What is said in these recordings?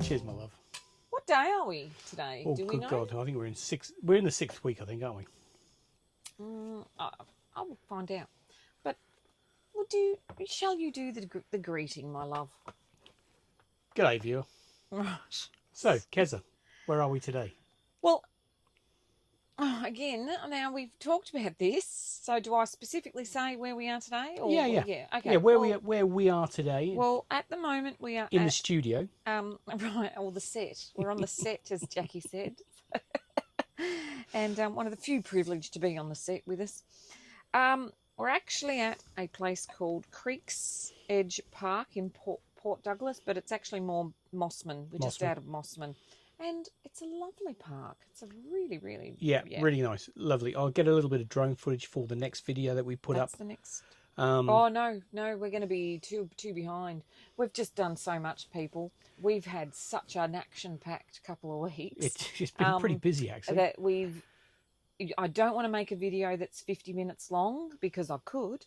Cheers, my love. What day are we today? Oh, Do we good know? God. I think we're in the 6th week, I think, aren't we? I will find out. But shall you do the greeting, my love? G'day, viewer. Right. So, Keza, where are we today? Well, again, now we've talked about this. So do I specifically say where we are today? Or, Yeah. Okay. Yeah, where we are today. Well, at the moment we are in the studio. Right, or the set. We're on the set, as Jackie said. And one of the few privileged to be on the set with us. We're actually at a place called Creeks Edge Park in Port Douglas, but it's actually more Mossman. We're just out of Mossman. And it's a lovely park. It's a really, really... Yeah, really nice. Lovely. I'll get a little bit of drone footage for the next video that we put up. That's the next... oh, no, we're going to be two behind. We've just done so much, people. We've had such an action-packed couple of weeks. It's just been pretty busy, actually. That I don't want to make a video that's 50 minutes long because I could.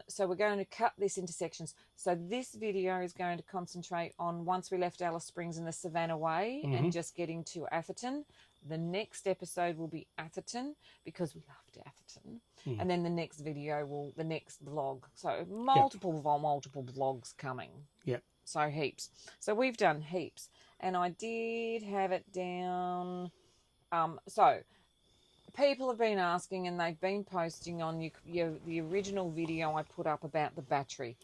So we're going to cut this into sections. So this video is going to concentrate on once we left Alice Springs and the Savannah Way and just getting to Atherton. The next episode will be Atherton because we loved Atherton. And then the next video the next vlog. So multiple vlogs coming. Yeah. So heaps. So we've done heaps. And I did have it down. So people have been asking and they've been posting on the original video I put up about the battery.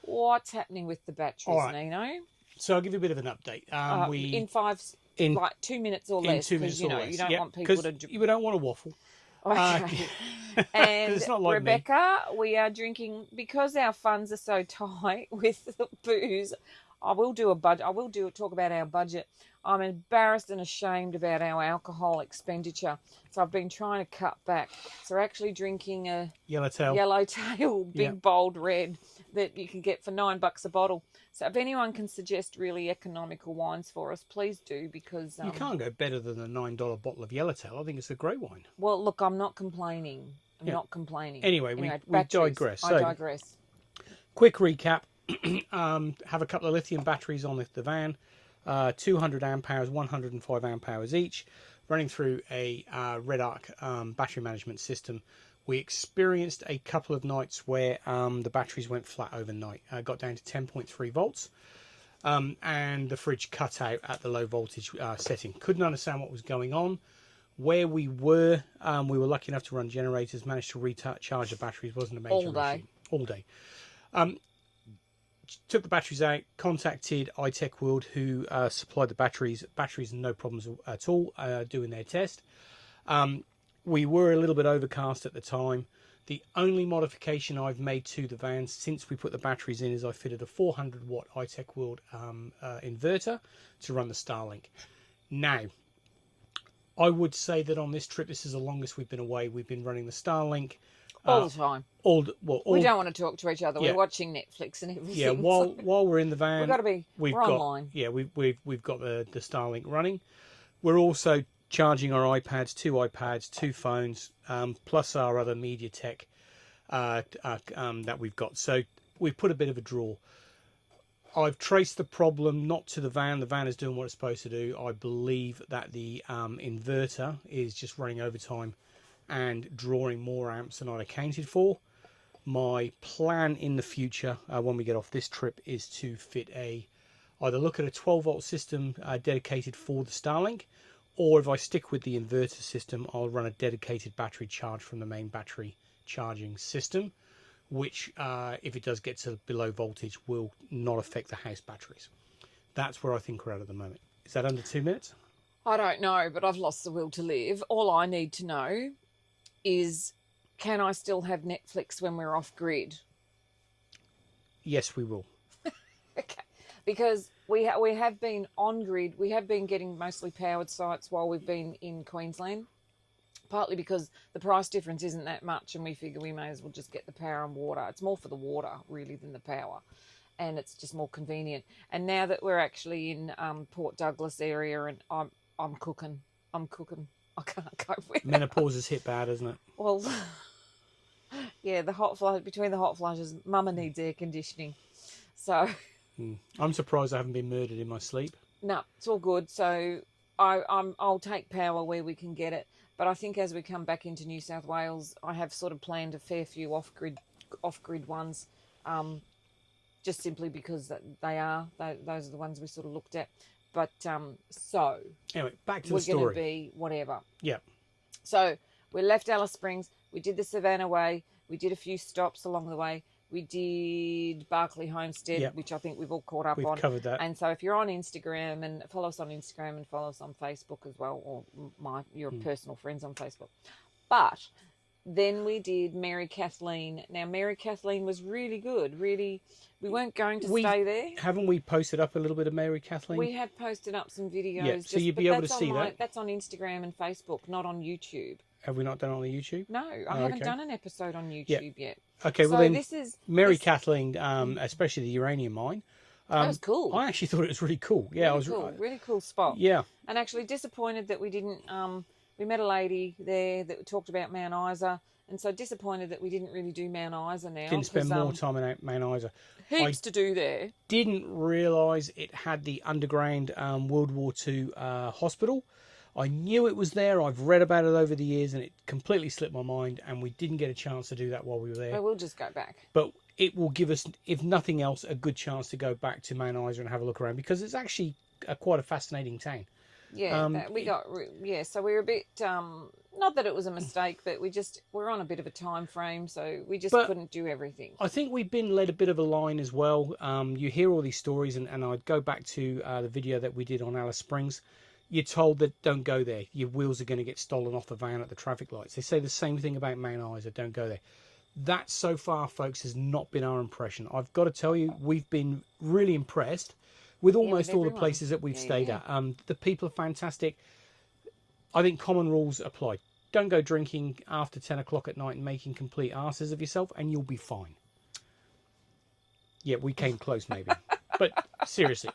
What's happening with the batteries, right, Nino? So I'll give you a bit of an update. In like 2 minutes or less, because you don't want people to... You don't want to waffle. Okay. And it's not like Rebecca, we are drinking, because our funds are so tight with the booze, I will talk about our budget. I'm embarrassed and ashamed about our alcohol expenditure. So I've been trying to cut back. So we're actually drinking a Yellowtail Big Bold Red that you can get for $9 a bottle. So if anyone can suggest really economical wines for us, please do, because... you can't go better than a $9 bottle of Yellowtail. I think it's a great wine. Well, look, I'm not complaining. I'm not complaining. Anyway, we digress. I digress. Quick recap. Have a couple of lithium batteries on the van. 200 amp hours, 105 amp hours each, running through a Red Arc battery management system. We experienced a couple of nights where the batteries went flat overnight. Got down to 10.3 volts, and the fridge cut out at the low voltage setting. Couldn't understand what was going on. Where we were lucky enough to run generators, managed to recharge the batteries. Wasn't a major issue. All day. Took the batteries out, contacted iTech World, who supplied the batteries. Batteries, no problems at all, doing their test. We were a little bit overcast at the time. The only modification I've made to the van since we put the batteries in is I fitted a 400 watt iTech World inverter to run the Starlink. Now, I would say that on this trip, this is the longest we've been away. We've been running the Starlink all the time. We don't want to talk to each other. We're watching Netflix and everything. Yeah, while we're in the van, we're online. Yeah, we've got the Starlink running. We're also charging our iPads, two phones, plus our other MediaTek that we've got. So we've put a bit of a draw. I've traced the problem not to the van. The van is doing what it's supposed to do. I believe that the inverter is just running overtime and drawing more amps than I'd accounted for. My plan in the future, when we get off this trip, is to fit either look at a 12 volt system dedicated for the Starlink, or if I stick with the inverter system, I'll run a dedicated battery charge from the main battery charging system, which if it does get to below voltage will not affect the house batteries. That's where I think we're at the moment. Is that under 2 minutes? I don't know, but I've lost the will to live. All I need to know is, can I still have Netflix when we're off grid? Yes, we will. Okay, because we have been on grid. We have been getting mostly powered sites while we've been in Queensland, partly because the price difference isn't that much and we figure we may as well just get the power and water. It's more for the water really than the power, and it's just more convenient. And now that we're actually in Port Douglas area, and I'm cooking. I can't cope with menopause has hit bad, isn't it? Well, yeah, between the hot flushes, Mama needs air conditioning. So I'm surprised I haven't been murdered in my sleep. No, it's all good. So I'll take power where we can get it. But I think as we come back into New South Wales, I have sort of planned a fair few off-grid ones, just simply because those are the ones we sort of looked at. But so anyway, back to the we're story. going to be whatever. Yeah. So we left Alice Springs. We did the Savannah Way. We did a few stops along the way. We did Barclay Homestead, Yep. which I think we've all caught up We've on. covered that. And so if you're on Instagram, and follow us on Instagram and follow us on Facebook as well, or your personal friends on Facebook. But then we did Mary Kathleen. Now, Mary Kathleen was really good. Really, we weren't going to stay there. Haven't we posted up a little bit of Mary Kathleen? We have posted up some videos. Yeah, so you'd be able to see that. That's on Instagram and Facebook, not on YouTube. Have we not done it on the YouTube? No, I haven't done an episode on YouTube yet. Okay, so well then, this is Mary Kathleen, especially the uranium mine. That was cool. I actually thought it was really cool. Yeah, really cool spot. Yeah, and actually disappointed that we didn't. We met a lady there that talked about Mount Isa, and so disappointed that we didn't really do Mount Isa now. didn't spend more time in Mount Isa. Heaps to do there. Didn't realise it had the underground World War II hospital. I knew it was there. I've read about it over the years, and it completely slipped my mind, and we didn't get a chance to do that while we were there. But we'll just go back. But it will give us, if nothing else, a good chance to go back to Mount Isa and have a look around, because it's actually quite a fascinating town. Yeah, so we were a bit, not that it was a mistake, but we're on a bit of a time frame, so we just couldn't do everything. I think we've been led a bit of a line as well. You hear all these stories, and I'd go back to the video that we did on Alice Springs. You're told that don't go there. Your wheels are going to get stolen off the van at the traffic lights. They say the same thing about Mount Isa. Don't go there. That, so far, folks, has not been our impression. I've got to tell you, we've been really impressed with almost all the places that we've stayed at. The people are fantastic. I think common rules apply. Don't go drinking after 10 o'clock at night and making complete arses of yourself, and you'll be fine. Yeah, we came close, maybe. But seriously,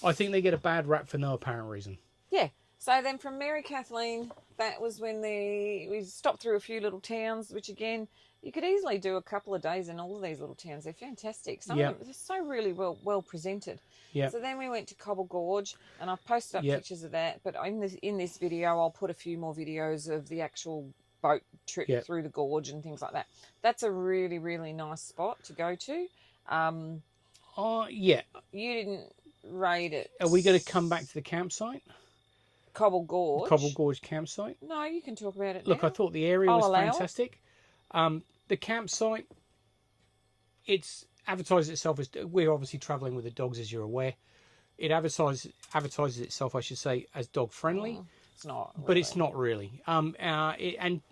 I think they get a bad rap for no apparent reason. Yeah. So then from Mary Kathleen, that was when we stopped through a few little towns, which again, you could easily do a couple of days in all of these little towns. They're fantastic. Some of them are so really well presented. Yeah. So then we went to Cobbold Gorge, and I've posted up pictures of that. But in this video, I'll put a few more videos of the actual boat trip through the gorge and things like that. That's a really, really nice spot to go to. Yeah. You didn't rate it. Are we going to come back to the campsite? Cobbold Gorge. Cobbold Gorge campsite. No, you can talk about it Look, now. I thought the area was fantastic. The campsite, it's advertised itself as, we're obviously travelling with the dogs, as you're aware. It advertises itself, I should say, as dog friendly. It's not, really. But it's not really. And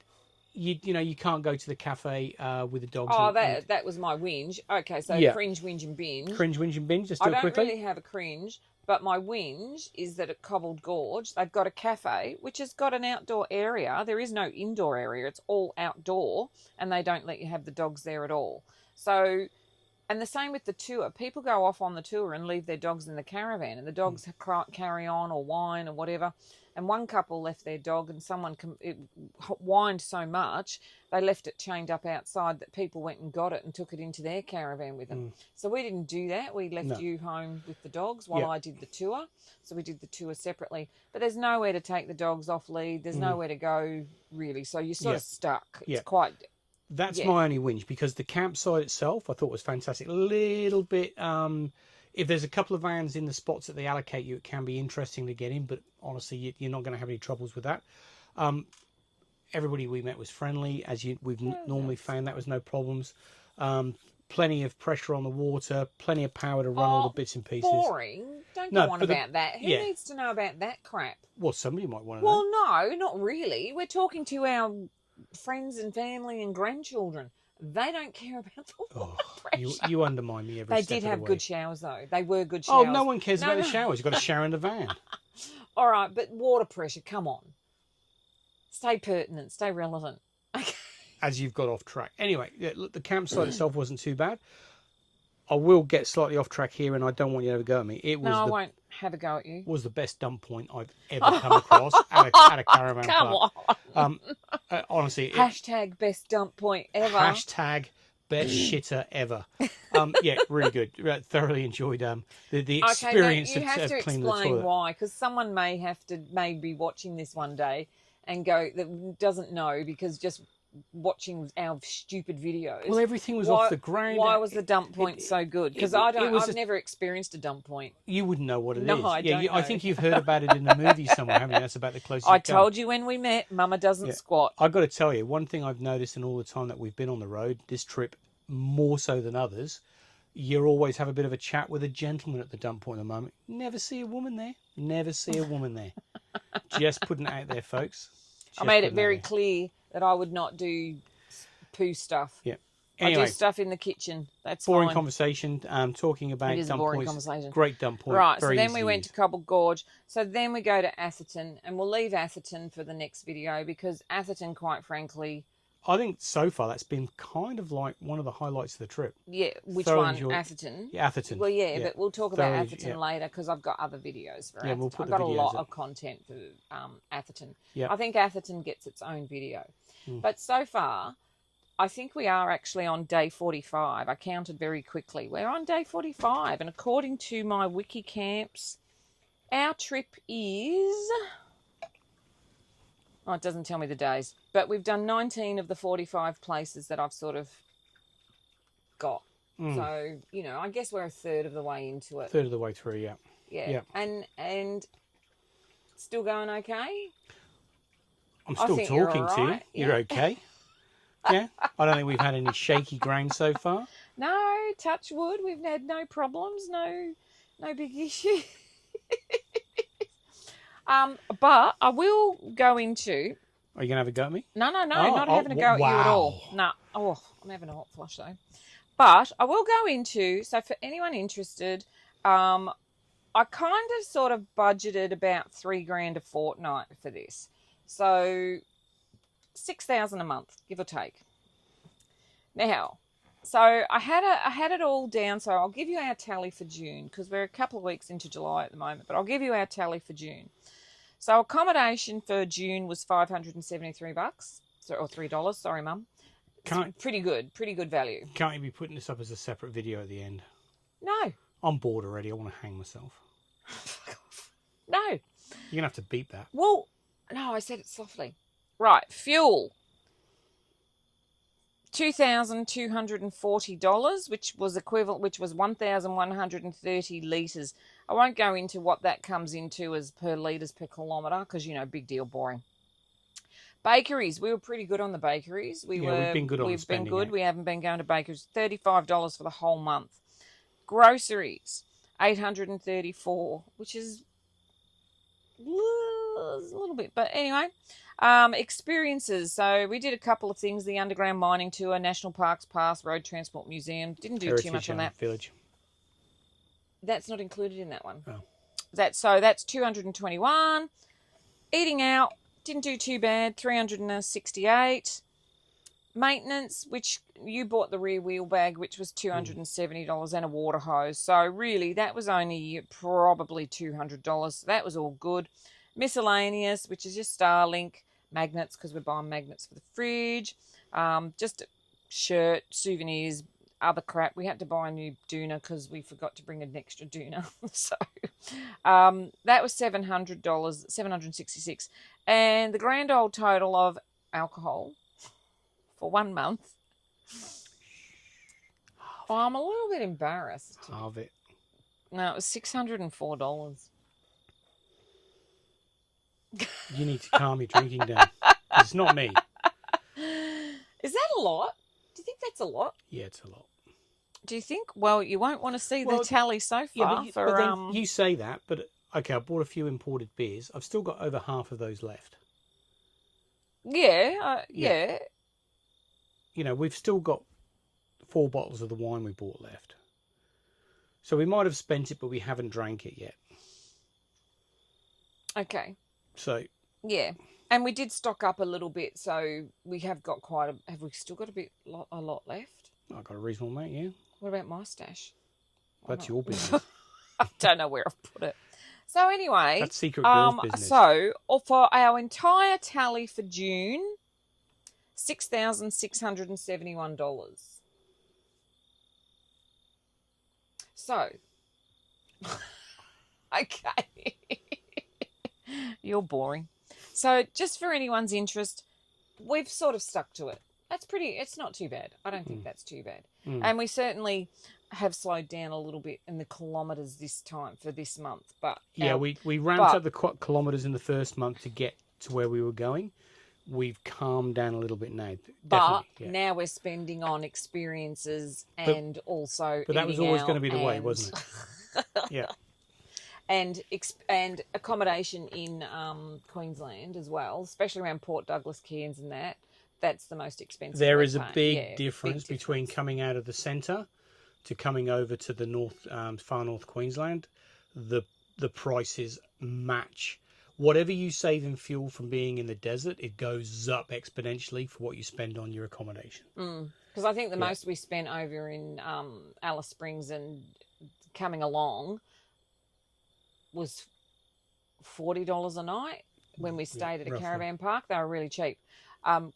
you can't go to the cafe with the dogs. Oh, that was my whinge. Okay, so cringe, whinge, and binge. Cringe, whinge, and binge. Just do it quickly. I don't really have a cringe, but my whinge is that at Cobbold Gorge they've got a cafe which has got an outdoor area. There is no indoor area; it's all outdoor, and they don't let you have the dogs there at all. So, and the same with the tour. People go off on the tour and leave their dogs in the caravan, and the dogs carry on or whine or whatever. And one couple left their dog, and someone whined so much they left it chained up outside that people went and got it and took it into their caravan with them. So we didn't do that. We left you home with the dogs while I did the tour. So we did the tour separately. But there's nowhere to take the dogs off lead. There's nowhere to go, really. So you're sort of stuck. It's quite... That's my only whinge, because the campsite itself I thought was fantastic. A little bit... if there's a couple of vans in the spots that they allocate you, it can be interesting to get in, but honestly, you're not going to have any troubles with that. Everybody we met was friendly, as we've normally found. That was no problems. Plenty of pressure on the water, plenty of power to run all the bits and pieces. Boring. Don't go on about that. Who needs to know about that crap? Well, somebody might want to know. Well, no, not really. We're talking to our friends and family and grandchildren. They don't care about the water pressure. You undermine me every step of the way. They did have good showers, though. They were good showers. Oh, no one cares about the showers. You've got a shower in the van. All right, but water pressure, come on. Stay pertinent. Stay relevant. Okay. As you've got off track. Anyway, look, the campsite itself wasn't too bad. I will get slightly off track here, and I don't want you to have a go at me. I won't have a go at you. Was the best dump point I've ever come across at a caravan Come park. on. Honestly. Hashtag best dump point ever. Hashtag best shitter ever. Yeah, really good. Thoroughly enjoyed the Okay, experience now you have of to cleaning the explain toilet. why, because someone may be watching this one day and go that doesn't know because just watching our stupid videos. Well, everything was off the ground. Why was the dump point so good? Because I've never experienced a dump point. You wouldn't know what it is. No, I don't know. I think you've heard about it in the movie somewhere, haven't you? That's about the closest. I told you when we met, Mama doesn't squat. I've got to tell you, one thing I've noticed in all the time that we've been on the road, this trip more so than others, you always have a bit of a chat with a gentleman at the dump point at the moment. Never see a woman there. Never see a woman there. Just putting it out there, folks. I made it very clear that I would not do poo stuff. Yeah. Anyway, I do stuff in the kitchen. That's boring fine. conversation. Talking about It is a dump boring points. conversation. Great dump point. Right. Very So then easy we to went use. to Cobbold Gorge. So then we go to Atherton, and we'll leave Atherton for the next video because Atherton, quite frankly, I think so far that's been kind of like one of the highlights of the trip. yeah. Which Thoroughly one? enjoyed- Atherton. Yeah, Atherton. Well, yeah, but we'll talk about Thoroughly- Atherton later because I've got other videos for Yeah, Atherton. we'll put I've the got a lot videos up. of content for Atherton. Yeah. I think Atherton gets its own video. Mm. But so far, I think we are actually on day 45. I counted very quickly. We're on day 45, and according to my wiki camps, our trip is... Oh, it doesn't tell me the days. But we've done 19 of the 45 places that I've sort of got. Mm. So, you know, I guess we're a third of the way into it. Third of the way through, yeah. Yeah. And still going okay? I'm I still think you're talking to you. alright, You're yeah. okay. Yeah. I don't think we've had any shaky ground so far. No, touch wood. We've had no problems, no big issue. But I will go into... Are you going to have a go at me? No, Oh, not having a go at you at all. No. Oh, I'm having a hot flush though. But I will go into... So for anyone interested, I kind of sort of budgeted about $3,000 a fortnight for this. So $6,000 a month, give or take. Now, so I had it all down. So I'll give you our tally for June because we're a couple of weeks into July at the moment. But I'll give you our tally for June. So accommodation for June was $573, or $3. Sorry, Mum. Pretty good value. Can't you be putting this up as a separate video at the end? No. I'm bored already. I want to hang myself. No. You're going to have to beat that. Well, no, I said it softly. Right, fuel. $2,240, which was 1,130 litres. I won't go into what that comes into as per litres per kilometre because, you know, big deal, boring. Bakeries. We were pretty good on the bakeries. We've been good on We've been spending good. it. We haven't been going to bakeries. $35 for the whole month. Groceries. $834, which is a little bit, but anyway. Experiences. So we did a couple of things: the underground mining tour, national parks pass, road transport museum. Didn't do too much on that. Village. That's not included in that one. Oh. That's $221. Eating out, didn't do too bad. $368. Maintenance, which you bought the rear wheel bag, which was $270, and a water hose. So really, that was only probably $200. So that was all good. Miscellaneous, which is just Starlink, magnets, because we're buying magnets for the fridge, just a shirt, souvenirs, other crap. We had to buy a new doona because we forgot to bring an extra doona. So that was $700, $766. And the grand old total of alcohol for 1 month. Oh, I'm a little bit embarrassed. Halve it. No, it was $604. You need to calm your drinking down. It's not me. Is that a lot? Do you think that's a lot? Yeah, it's a lot. Do you think? Well, you won't want to see the Well, tally so far. Yeah, but then you say that, but okay, I bought a few imported beers. I've still got over half of those left. Yeah. You know, we've still got 4 bottles of the wine we bought left. So we might have spent it, but we haven't drank it yet. Okay. So yeah, and we did stock up a little bit, so we have got quite a. Have we still got a lot left? I've got a reasonable amount, yeah. What about my stash? That's your business. I don't know where I've put it. So anyway, That's secret girl's business. So for our entire tally for June, $6,671. So, okay. You're boring. So, just for anyone's interest, we've sort of stuck to it. It's not too bad. I don't think that's too bad. And we certainly have slowed down a little bit in the kilometres this time for this month. But yeah, we ramped up the kilometres in the first month to get to where we were going. We've calmed down a little bit now. But yeah. now we're spending on experiences and also. But that was always going to be the way, wasn't it? Yeah. And accommodation in Queensland as well, especially around Port Douglas, Cairns, and that's the most expensive. There is a big difference between coming out of the centre to coming over to the north, far north Queensland. The prices match. Whatever you save in fuel from being in the desert, it goes up exponentially for what you spend on your accommodation. Because I think the most we spent over in Alice Springs and coming along was $40 a night when we stayed at a caravan park. They were really cheap.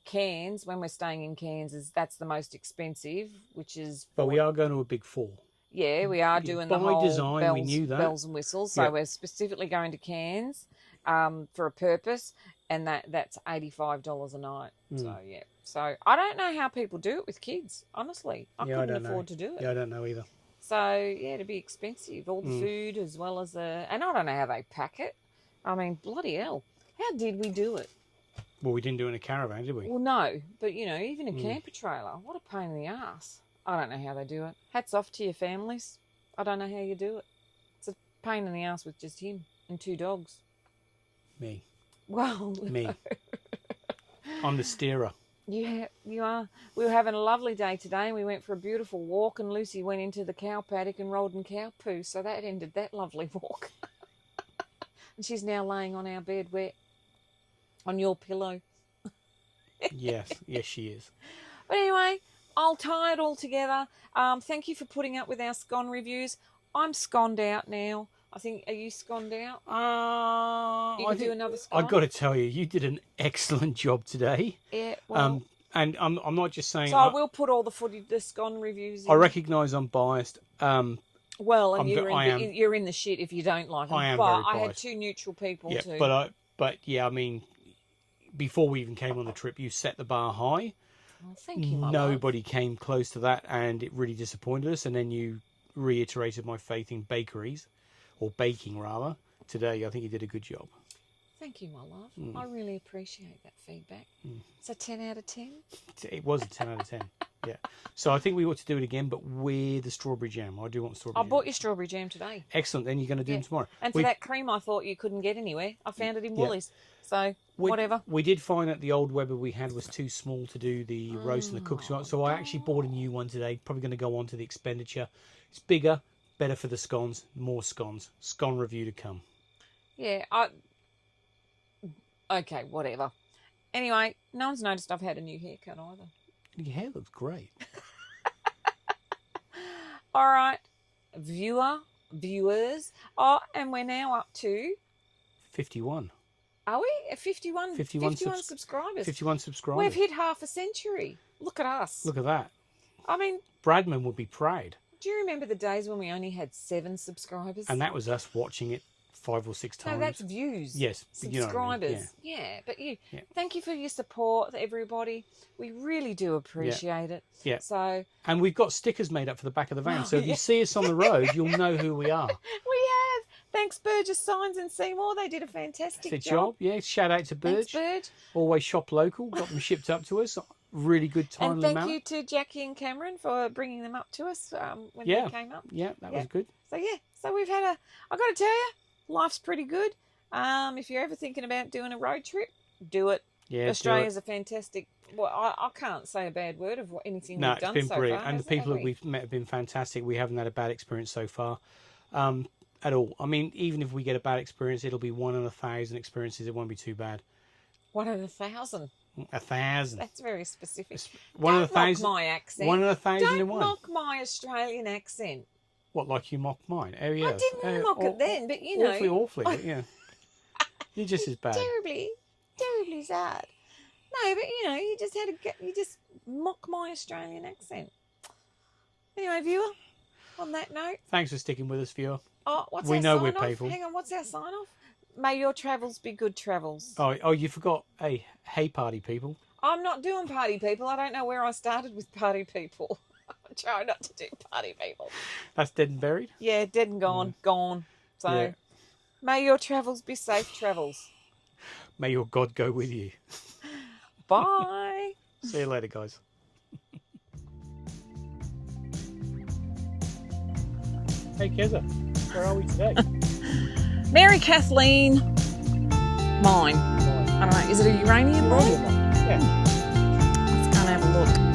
Cairns, when we're staying in Cairns, that's the most expensive, which is... But we are going to a big fall. Yeah, we are doing the whole design, we knew that. bells and whistles. So we're specifically going to Cairns for a purpose, and that's $85 a night. So, yeah. So, I don't know how people do it with kids, honestly. I couldn't afford to do it. Yeah, I don't know either. So, yeah, it'd be expensive. All the food as well as the... And I don't know how they pack it. I mean, bloody hell. How did we do it? Well, we didn't do it in a caravan, did we? Well, no. But, even a camper trailer. What a pain in the ass. I don't know how they do it. Hats off to your families. I don't know how you do it. It's a pain in the ass with just him and 2 dogs. Me. Well, me. I'm the steerer. Yeah, you are. We were having a lovely day today, and we went for a beautiful walk, and Lucy went into the cow paddock and rolled in cow poo, so that ended that lovely walk. And she's now laying on our bed wet, on your pillow. Yes, she is. But anyway, I'll tie it all together. Thank you for putting up with our scone reviews. I'm sconed out now. I think, are you sconed out? You can do another scone? I've got to tell you, you did an excellent job today. Yeah, well... and I'm not just saying... So I will put all the scone reviews in. I recognise I'm biased. Well, and you're in the shit if you don't like them. I am but very biased. I had 2 neutral people too. But I mean, before we even came on the trip, you set the bar high. Well, thank you, my Nobody came close to that, and it really disappointed us. And then you reiterated my faith in bakeries, or baking rather. Today, I think you did a good job. Thank you, my love. I really appreciate that feedback. It's a 10 out of 10. It was a 10 out of 10. Yeah. So I think we ought to do it again, but with the strawberry jam. I do want strawberry jam. I bought you strawberry jam today. Excellent. Then you're going to do them tomorrow. And for that cream I thought you couldn't get anywhere, I found it in Woolies. So, whatever. We did find that the old Weber we had was too small to do the roast and the cooks. So I actually bought a new one today. Probably going to go on to the expenditure. It's bigger, better for the scones, more scones. Scone review to come. Yeah, okay, whatever. Anyway, no one's noticed I've had a new haircut either. Your hair looks great. All right, viewers. Oh, and we're now up to 51. Are we at 51? 51 subscribers. 51 subscribers. We've hit half a century. Look at us. Look at that. I mean, Bradman would be proud. Do you remember the days when we only had 7 subscribers? And that was us watching it 5 or 6 times. No, that's views. Yes. Subscribers. You know what I mean. Yeah, but thank you for your support, everybody. We really do appreciate it. Yeah. So. And we've got stickers made up for the back of the van. So if you see us on the road, you'll know who we are. We have. Thanks, Burgess Signs and Seymour. They did a fantastic job. Yeah. Shout out to Burge. Thanks, Burge. Always shop local. Got them shipped up to us. Really good timely And thank you to Jackie and Cameron for bringing them up to us when they came up. Yeah, that was good. So we've had I got to tell you, life's pretty good. If you're ever thinking about doing a road trip, do it. Yeah, Australia's a fantastic. Well, I can't say a bad word of anything we've done so far. It's been brilliant, and the people that we've met have been fantastic. We haven't had a bad experience so far, at all. I mean, even if we get a bad experience, it'll be 1 in 1,000 experiences. It won't be too bad. 1 in 1,000. 1,000. That's very specific. One in 1,000. Mock my accent. 1 in 1,000 and 1. Don't mock my Australian accent. What, like you mocked mine? Oh, yes. I didn't mock it then, but you know. Awfully, but yeah. You're just as bad. Terribly sad. No, but you know, you just mock my Australian accent. Anyway, viewer, On that note, Thanks for sticking with us, viewer. oh, what's We our know sign we're off? people. Hang on, what's our sign off? May your travels be good travels. Oh, you forgot. Hey, party people. I'm not doing party people. I don't know where I started with party people. I'm trying not to do party people. That's dead and buried. Yeah, dead and gone, gone. So, Yeah. may your travels be safe travels. May your God go with you. Bye. See you later, guys. Hey, Keza, where are we today? Mary Kathleen mine. I don't know. Is it a uranium mine? Yeah. Let's go and have a look.